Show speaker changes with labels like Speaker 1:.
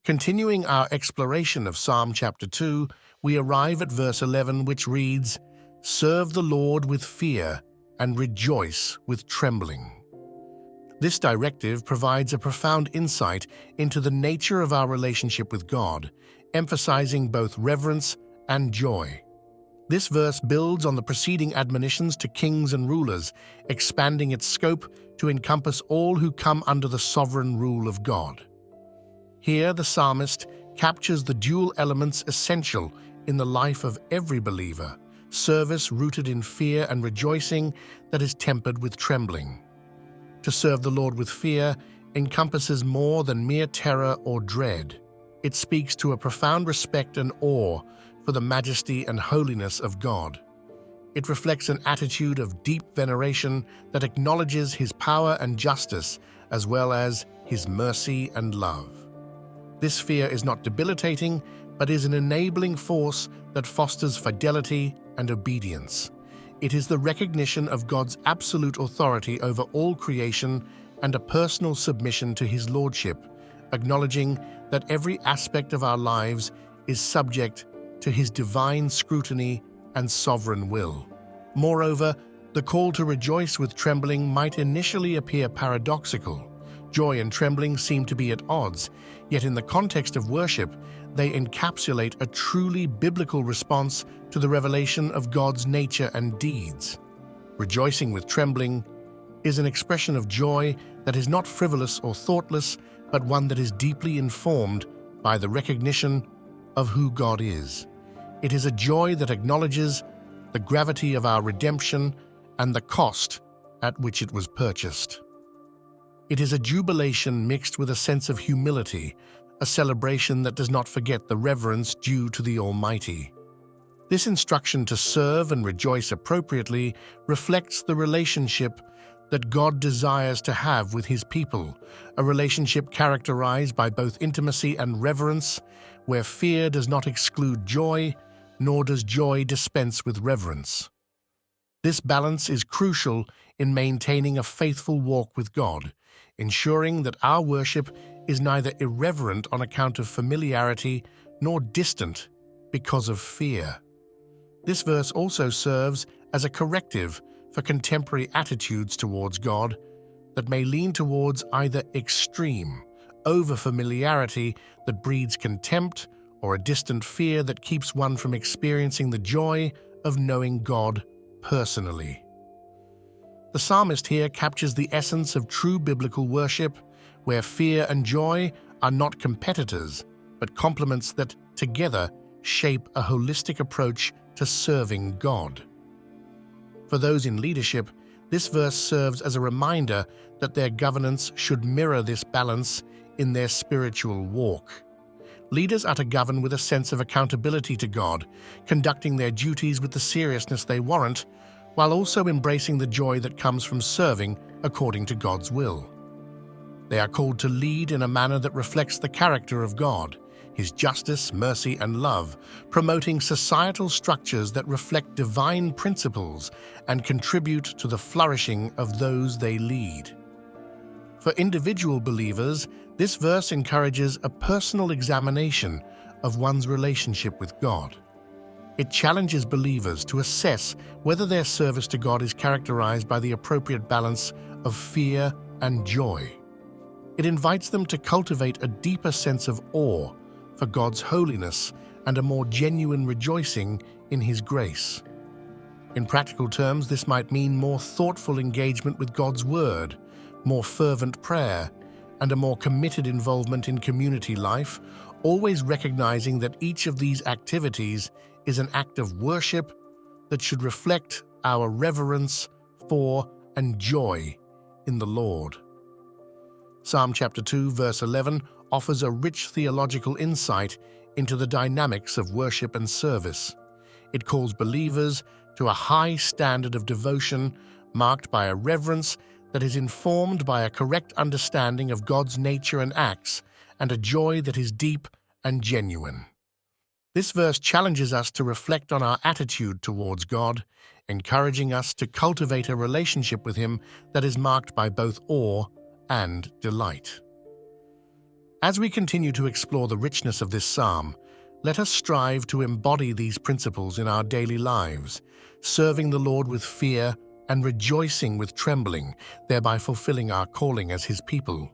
Speaker 1: Continuing our exploration of Psalm chapter 2, we arrive at verse 11, which reads, "Serve the Lord with fear and rejoice with trembling." This directive provides a profound insight into the nature of our relationship with God, emphasizing both reverence and joy. This verse builds on the preceding admonitions to kings and rulers, expanding its scope to encompass all who come under the sovereign rule of God. Here, the psalmist captures the dual elements essential in the life of every believer: service rooted in fear and rejoicing that is tempered with trembling. To serve the Lord with fear encompasses more than mere terror or dread. It speaks to a profound respect and awe for the majesty and holiness of God. It reflects an attitude of deep veneration that acknowledges His power and justice, as well as His mercy and love. This fear is not debilitating, but is an enabling force that fosters fidelity and obedience. It is the recognition of God's absolute authority over all creation and a personal submission to His lordship, acknowledging that every aspect of our lives is subject to His divine scrutiny and sovereign will. Moreover, the call to rejoice with trembling might initially appear paradoxical. Joy and trembling seem to be at odds, yet in the context of worship, they encapsulate a truly biblical response to the revelation of God's nature and deeds. Rejoicing with trembling is an expression of joy that is not frivolous or thoughtless, but one that is deeply informed by the recognition of who God is. It is a joy that acknowledges the gravity of our redemption and the cost at which it was purchased. It is a jubilation mixed with a sense of humility, a celebration that does not forget the reverence due to the Almighty. This instruction to serve and rejoice appropriately reflects the relationship that God desires to have with His people, a relationship characterized by both intimacy and reverence, where fear does not exclude joy, nor does joy dispense with reverence. This balance is crucial in maintaining a faithful walk with God, ensuring that our worship is neither irreverent on account of familiarity nor distant because of fear. This verse also serves as a corrective for contemporary attitudes towards God that may lean towards either extreme, over-familiarity that breeds contempt, or a distant fear that keeps one from experiencing the joy of knowing God personally. The psalmist here captures the essence of true biblical worship, where fear and joy are not competitors, but complements that together shape a holistic approach to serving God. For those in leadership, this verse serves as a reminder that their governance should mirror this balance in their spiritual walk. Leaders are to govern with a sense of accountability to God, conducting their duties with the seriousness they warrant, while also embracing the joy that comes from serving according to God's will. They are called to lead in a manner that reflects the character of God, His justice, mercy, and love, promoting societal structures that reflect divine principles and contribute to the flourishing of those they lead. For individual believers, this verse encourages a personal examination of one's relationship with God. It challenges believers to assess whether their service to God is characterized by the appropriate balance of fear and joy. It invites them to cultivate a deeper sense of awe for God's holiness and a more genuine rejoicing in His grace. In practical terms, this might mean more thoughtful engagement with God's Word, more fervent prayer, and a more committed involvement in community life, always recognizing that each of these activities is an act of worship that should reflect our reverence for and joy in the Lord. Psalm chapter 2, verse 11 offers a rich theological insight into the dynamics of worship and service. It calls believers to a high standard of devotion marked by a reverence that is informed by a correct understanding of God's nature and acts, and a joy that is deep and genuine. This verse challenges us to reflect on our attitude towards God, encouraging us to cultivate a relationship with Him that is marked by both awe and delight. As we continue to explore the richness of this psalm, let us strive to embody these principles in our daily lives, serving the Lord with fear and rejoicing with trembling, thereby fulfilling our calling as His people.